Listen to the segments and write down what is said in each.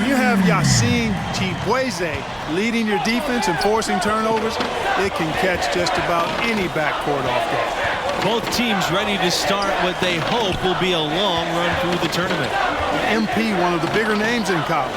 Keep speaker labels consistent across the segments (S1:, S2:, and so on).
S1: when you have Yassine Chibueze leading your defense and forcing turnovers, it can catch just about any backcourt off guard.
S2: Both teams ready to start what they hope will be a long run through the tournament.
S1: MP, one of the bigger names in college,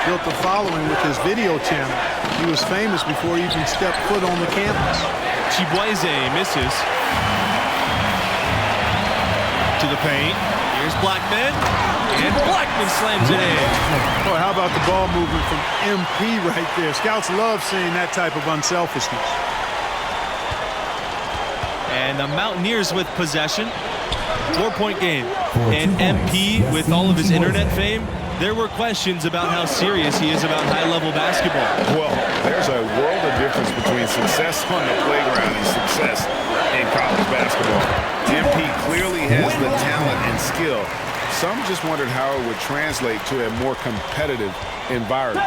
S1: built a following with his video channel. He was famous before he even stepped foot on the campus.
S2: Chibueze misses. To the paint. Here's Blackman. And Blackman slams it in.
S1: Boy, how about the ball movement from MP right there? Scouts love seeing that type of unselfishness.
S2: And the Mountaineers with possession. 4-point game. And MP, with all of his internet fame, there were questions about how serious he is about high-level basketball.
S3: Well, there's a world of difference between success on the playground and success in college basketball. MP clearly has the talent and skill. Some just wondered how it would translate to a more competitive environment.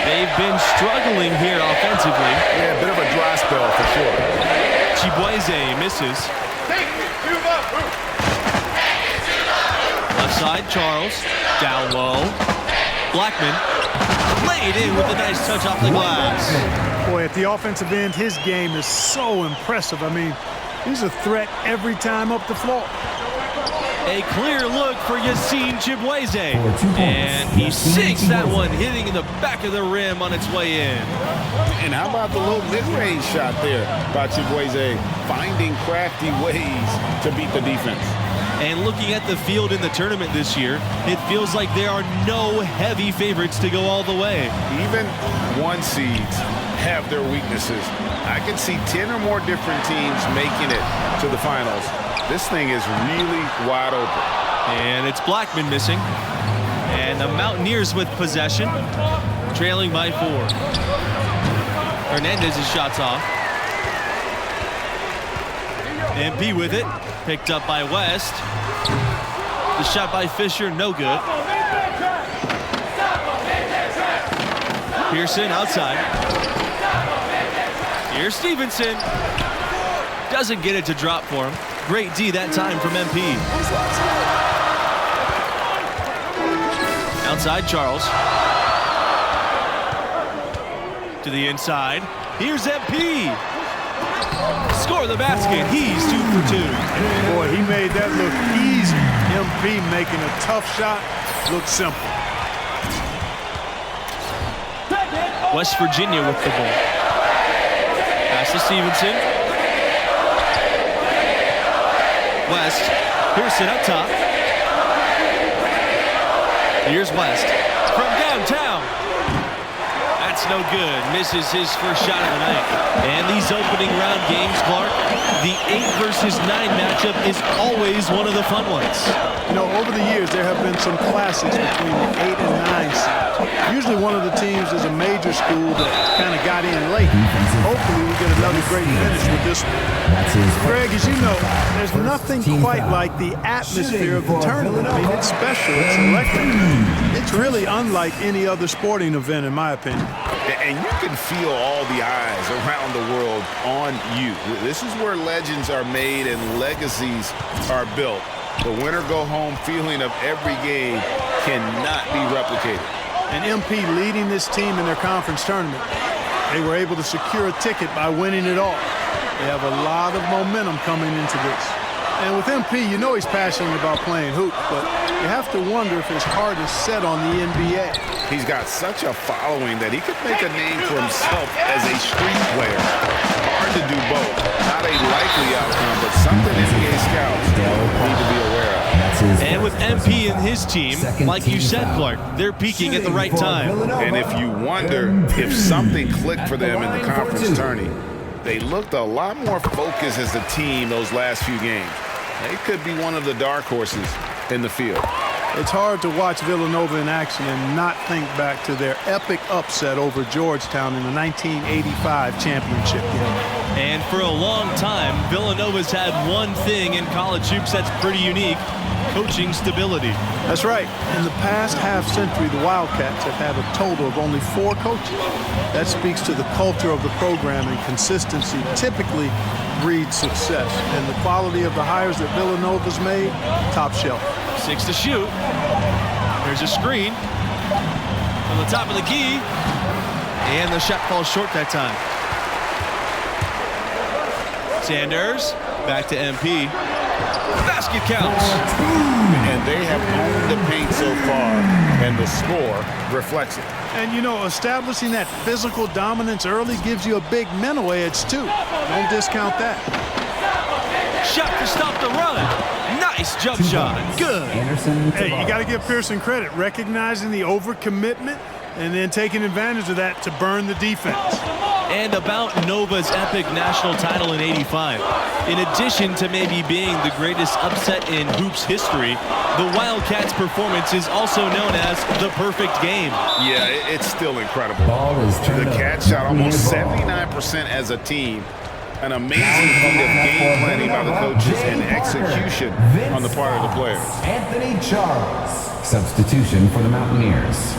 S2: They've been struggling here offensively.
S3: Yeah, a bit of a dry spell for sure.
S2: Chibueze misses. Left side, Charles. Down low. Blackman laid in with a nice touch off the glass.
S1: Boy, at the offensive end, his game is so impressive. I mean, he's a threat every time up the floor.
S2: A clear look for Yassine Chibueze. And he sinks that one, hitting in the back of the rim on its way in.
S3: And how about the little mid-range shot there by Chibueze, finding crafty ways to beat the defense.
S2: And looking at the field in the tournament this year, it feels like there are no heavy favorites to go all the way.
S3: Even one seeds have their weaknesses. I can see 10 or more different teams making it to the finals. This thing is really wide open.
S2: And it's Blackman missing. And the Mountaineers with possession, trailing by 4. Hernandez's shot's off. MP with it, picked up by West. The shot by Fisher, no good. Pearson outside. Here's Stevenson. Doesn't get it to drop for him. Great D that time from MP. Outside, Charles. To the inside. Here's MP. Score the basket. He's 2 for 2.
S1: Boy, he made that look easy. MP making a tough shot look simple.
S2: West Virginia with the ball. Pass to Stevenson. West. Pearson up top. Here's West. From downtown. That's no good. Misses his first shot of the night. And these opening round games, Clark, the 8 versus 9 matchup is always one of the fun ones.
S1: You know, over the years, there have been some classics between the 8 and 9 seeds. Usually one of the teams is a major school that kind of got in late. Hopefully we get another great finish with this one. Greg, as you know, there's nothing quite like the atmosphere of the tournament. I mean, it's special, it's electric. It's really unlike any other sporting event, in my opinion.
S3: And you can feel all the eyes around the world on you. This is where legends are made and legacies are built. The winner-go-home feeling of every game cannot be replicated.
S1: And MP leading this team in their conference tournament. They were able to secure a ticket by winning it all. They have a lot of momentum coming into this. And with MP, you know he's passionate about playing hoop, but you have to wonder if his heart is set on the NBA.
S3: He's got such a following that he could make a name for himself as a street player. Hard to do both. Not a likely outcome, but something NBA scouts need to be aware of.
S2: And with MP and his team, like you said, Clark, they're peaking at the right time.
S3: And if you wonder if something clicked for them in the conference tourney, they looked a lot more focused as a team those last few games. They could be one of the dark horses in the field.
S1: It's hard to watch Villanova in action and not think back to their epic upset over Georgetown in the 1985 championship game.
S2: And for a long time, Villanova's had one thing in college hoops that's pretty unique: coaching stability.
S1: That's right. In the past half-century, the Wildcats have had a total of only 4 coaches. That speaks to the culture of the program, and consistency typically breeds success. And the quality of the hires that Villanova's made, top shelf.
S2: 6 to shoot. There's a screen. the top of the key. And the shot falls short that time. Sanders, back to MP. Basket counts.
S3: And they have owned the paint so far, and the score reflects it.
S1: And, you know, establishing that physical dominance early gives you a big mental edge, too. Don't discount that.
S2: Shot to stop the run. Nice jump shot. Good.
S1: Hey, you got to give Pearson credit, recognizing the overcommitment and then taking advantage of that to burn the defense.
S2: And about Nova's epic national title in '85. In addition to maybe being the greatest upset in hoops history, the Wildcats' performance is also known as the perfect game.
S3: Yeah, it's still incredible. The Cats shot almost 79% as a team. An amazing feat of game planning by the coaches and execution on the part of the players.
S4: Anthony Charles, substitution for the Mountaineers.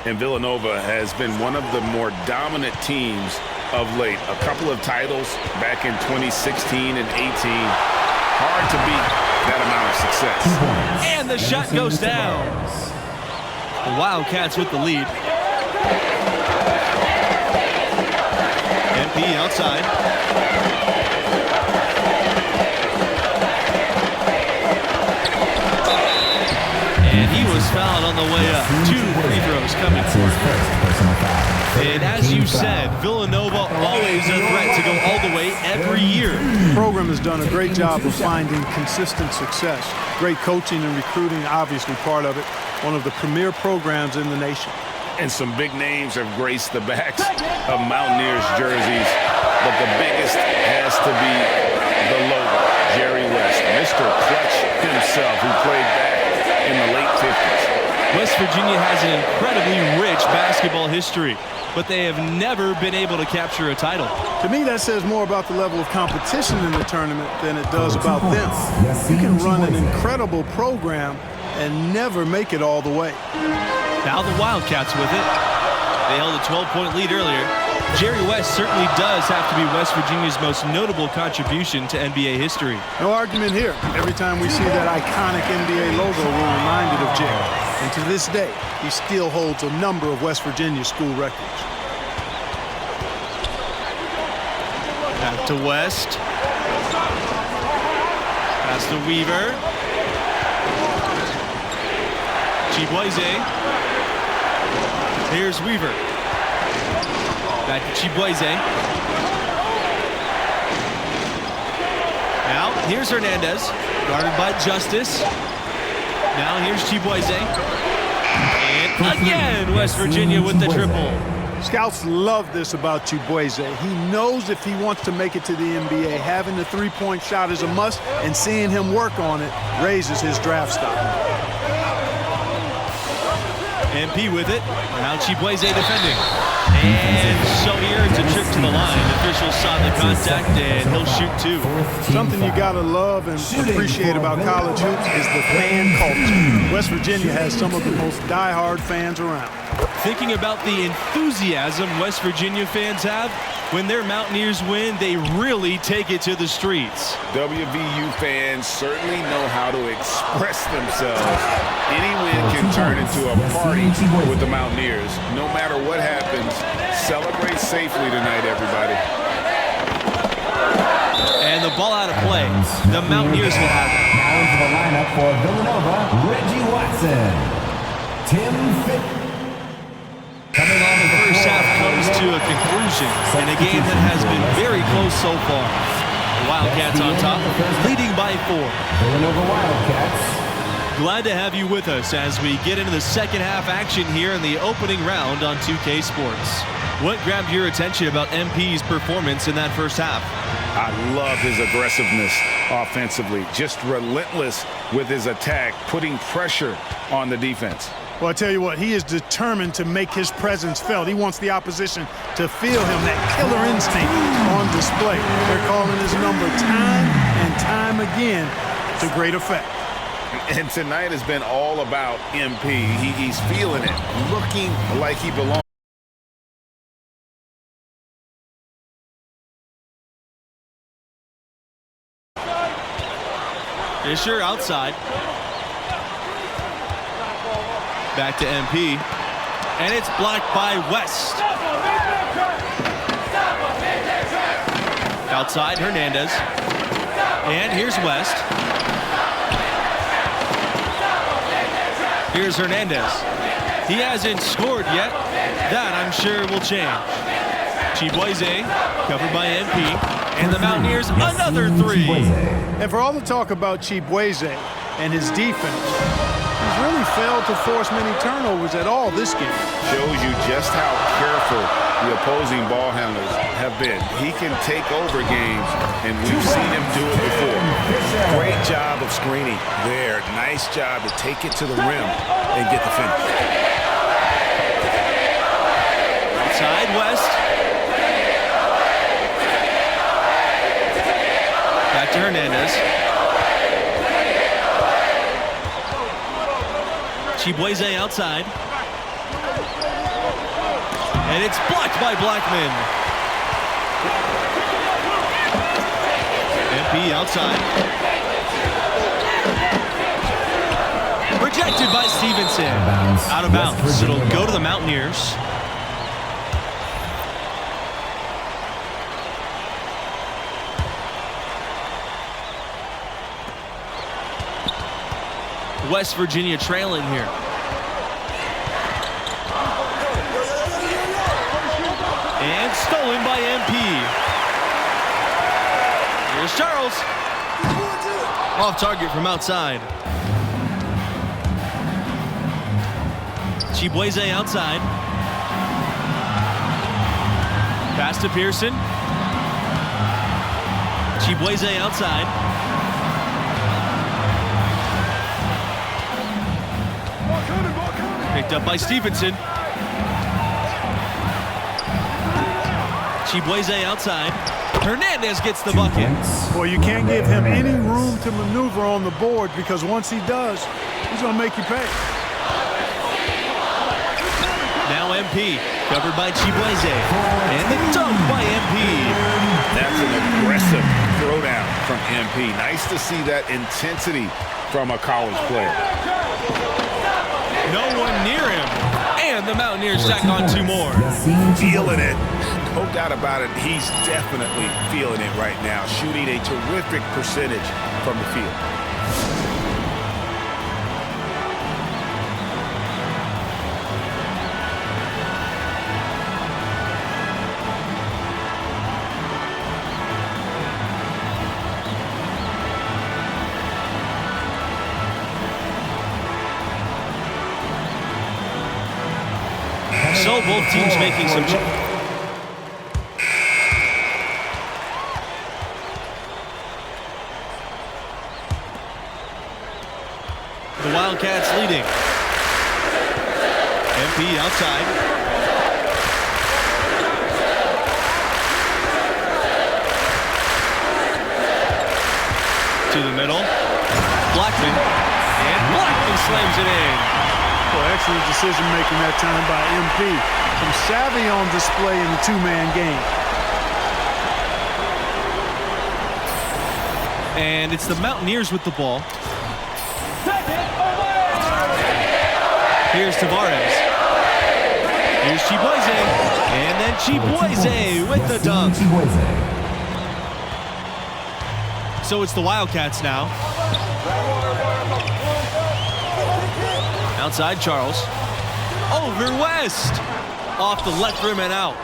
S3: And Villanova has been one of the more dominant teams of late. A couple of titles back in 2016 and 18. Hard to beat that amount of success.
S2: And the shot goes down. The Wildcats with the lead. MP outside. And he was fouled on the way up. 2 free throws coming for him. And as you said, Villanova always a threat to go all the way every year.
S1: The program has done a great job of finding consistent success. Great coaching and recruiting, obviously part of it. One of the premier programs in the nation.
S3: And some big names have graced the backs of Mountaineers jerseys. But the biggest has to be the logo, Jerry West, Mr. Clutch himself, who played back in the late 50s.
S2: West Virginia has an incredibly rich basketball history, but they have never been able to capture a title.
S1: To me, that says more about the level of competition in the tournament than it does about them. You can run an incredible program and never make it all the way.
S2: Now the Wildcats with it. They held a 12-point lead earlier. Jerry West certainly does have to be West Virginia's most notable contribution to NBA history.
S1: No argument here. Every time we see that iconic NBA logo, we're reminded of Jerry. And to this day, he still holds a number of West Virginia school records.
S2: Back to West. Pass to Weaver. Chibueze. Here's Weaver. Back to Chibueze. Now, here's Hernandez. Guarded by Justice. Now, here's Chibueze. And again, West Virginia with the triple.
S1: Scouts love this about Chibueze. He knows if he wants to make it to the NBA, having the three-point shot is a must, and seeing him work on it raises his draft stock.
S2: MP with it. Now Chibueze defending. And so here it's a trip to the line. Officials saw the contact, and he'll shoot 2.
S1: Something you got to love and appreciate about college hoops is the fan culture. West Virginia has some of the most diehard fans around.
S2: Thinking about the enthusiasm West Virginia fans have, when their Mountaineers win, they really take it to the streets.
S3: WVU fans certainly know how to express themselves. Any win can turn into a party with the Mountaineers. No matter what happens, celebrate safely tonight, everybody.
S2: And the ball out of play. The Mountaineers will have it.
S4: Now into the lineup for Villanova, Reggie Watson. Tim Fitt.
S2: Coming on, the first half comes to a conclusion in a game that has been very close so far. The Wildcats on top, leading by 4.
S4: Villanova Wildcats.
S2: Glad to have you with us as we get into the second half action here in the opening round on 2K Sports. What grabbed your attention about MP's performance in that first half?
S3: I love his aggressiveness offensively. Just relentless with his attack, putting pressure on the defense.
S1: Well, I tell you what, he is determined to make his presence felt. He wants the opposition to feel him, that killer instinct on display. They're calling his number time and time again to great effect.
S3: And tonight has been all about MP. He's feeling it, looking like he belongs.
S2: Fisher outside. Back to MP. And it's blocked by West. Outside, Hernandez. And here's West. Here's Hernandez. He hasn't scored yet. That, I'm sure, will change. Chibueze, covered by MP. And the Mountaineers, another three.
S1: And for all the talk about Chibueze and his defense, he's really failed to force many turnovers at all this game.
S3: Shows you just how careful the opposing ball handlers have been. He can take over games, and we've seen him do it before. Great job of screening there. Nice job to take it to the rim and get the finish.
S2: Outside, West. Back to Hernandez. Chibueze outside. And it's blocked by Blackman. MP outside. Rejected by Stevenson. Out of bounds. It'll go to the Mountaineers. West Virginia trailing here. And stolen by MP. Here's Charles. Off target from outside. Chibueze outside. Pass to Pearson. Chibueze outside. Picked up by Stevenson. Chibueze outside. Hernandez gets the bucket.
S1: Well, you can't give him any room to maneuver on the board because once he does, he's going to make you pay.
S2: Now MP, covered by Chibueze. And the dunk by MP.
S3: That's an aggressive throwdown from MP. Nice to see that intensity from a college player.
S2: No one near him. And the Mountaineers tack on two more.
S3: Feeling it. No doubt about it. He's definitely feeling it right now. Shooting a terrific percentage from the field.
S2: So both teams making some changes. The Wildcats leading. MP outside. To the middle. Blackman. And Blackman slams it in.
S1: Well, excellent decision-making that time by MP. Some savvy on display in the two-man game.
S2: And it's the Mountaineers with the ball. Here's Tavares. Here's Chibueze. And then Chibueze with the dunk. So it's the Wildcats now. Outside Charles. Over West. Off the left rim and out.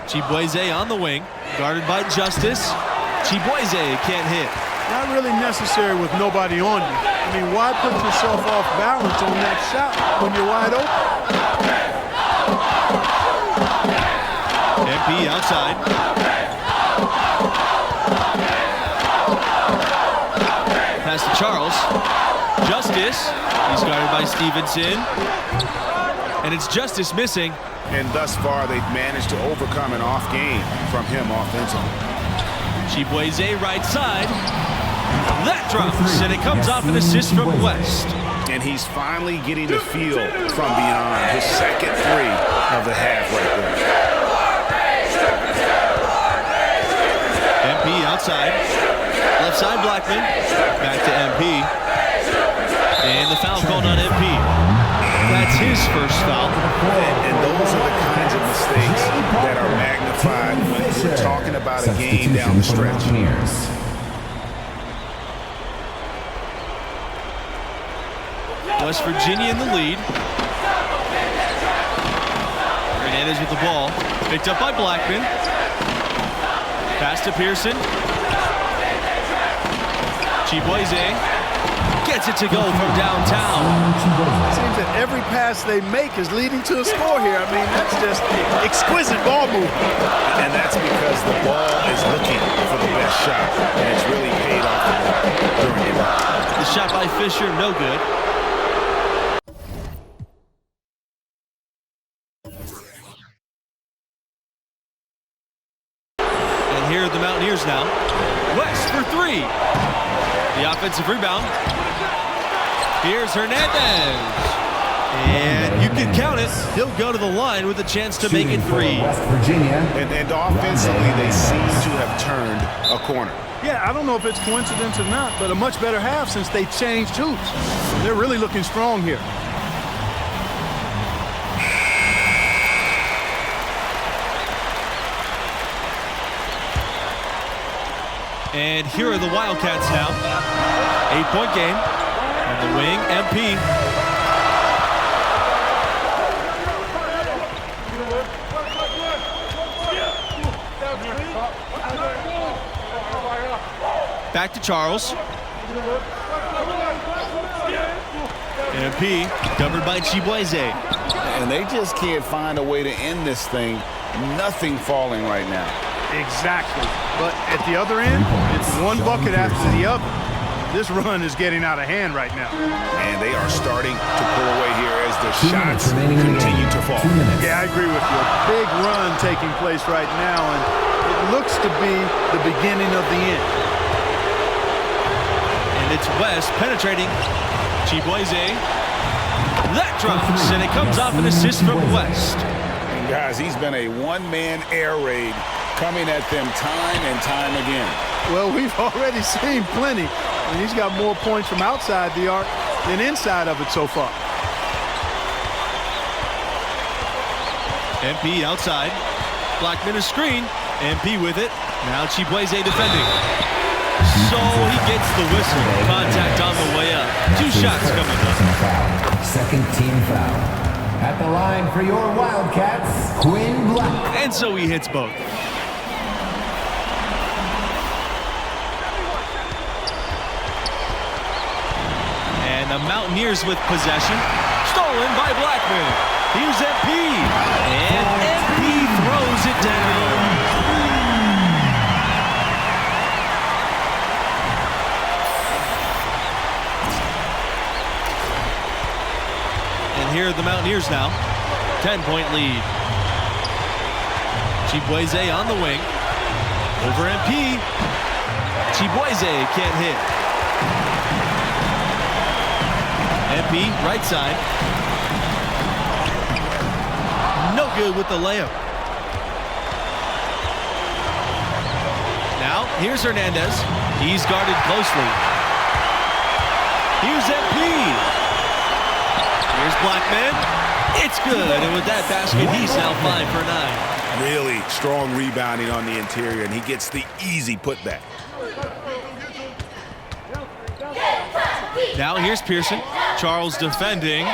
S2: Chibueze on the wing. Guarded by Justice. Chibueze can't hit.
S1: Not really necessary with nobody on you. I mean, why put yourself off balance on that shot when you're wide open?
S2: MP outside. Pass to Charles. Justice. He's guarded by Stevenson. And it's Justice missing.
S3: And thus far, they've managed to overcome an off game from him offensively.
S2: Chibueze right side. That drops, and it comes off an assist from West.
S3: And he's finally getting the feel from beyond. His second three of the half right there.
S2: MP outside. Left side Blackman. Back to MP. his first foul.
S3: And those are the kinds of mistakes that are magnified when we're talking about a game down the stretch.
S2: West Virginia in the lead. Hernandez with the ball. Picked up by Blackman. Pass to Pearson. Chibueze gets it to go from downtown.
S1: It seems that every pass they make is leading to a score here. I mean, that's just exquisite ball movement.
S3: And that's because the ball is looking for the best shot, and it's really paid off during the run.
S2: The shot by Fisher, no good. And here are the Mountaineers now. West for three. The offensive rebound. Here's Hernandez. And you can count it. He'll go to the line with a chance to make it three.
S4: West Virginia.
S3: And offensively, they seem to have turned a corner.
S1: Yeah, I don't know if it's coincidence or not, but a much better half since they changed hoops. They're really looking strong here.
S2: And here are the Wildcats now. 8-point game. On the wing, MP. Back to Charles. MP covered by Chibueze.
S3: And they just can't find a way to end this thing. Nothing falling right now.
S1: Exactly. But at the other end, it's one bucket after the other. This run is getting out of hand right now.
S3: And they are starting to pull away here as the shots continue to fall.
S1: Yeah, I agree with you. A big run taking place right now, and it looks to be the beginning of the end.
S2: And it's West penetrating. Chibueze. That drops, and it comes off an assist from West.
S3: And guys, he's been a one-man air raid coming at them time and time again.
S1: Well, we've already seen plenty. And he's got more points from outside the arc than inside of it so far.
S2: MP outside. Blackman a screen. MP with it. Now Chibueze defending. So he gets the whistle. Contact on the way up. Two shots coming up.
S4: Second team foul. At the line for your Wildcats, Quinn Black.
S2: And so he hits both. And the Mountaineers with possession. Stolen by Blackman. Here's MP. And MP throws it down. And here are the Mountaineers now. 10-point lead. Chibueze on the wing. Over MP. Chibueze can't hit. MP right side. No good with the layup. Now here's Hernandez. He's guarded closely. Here's MP. Here's Blackman. It's good. And with that basket, he's now 5 for 9.
S3: Really strong rebounding on the interior, and he gets the easy putback.
S2: Now here's Pearson. Charles defending.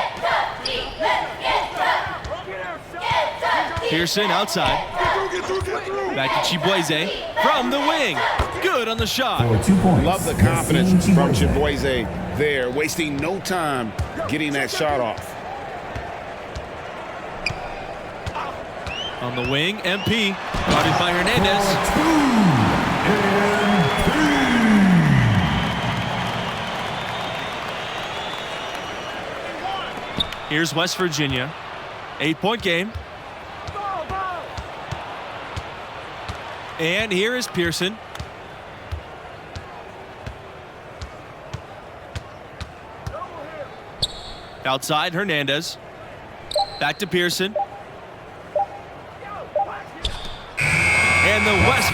S2: Pearson outside. Back to Chibueze from the wing. Good on the shot.
S3: Love the confidence from Chibueze there, wasting no time getting that shot off.
S2: On the wing, MP. Guarded by Hernandez. Here's West Virginia. 8-point game. And here is Pearson. Outside, Hernandez. Back to Pearson. And the West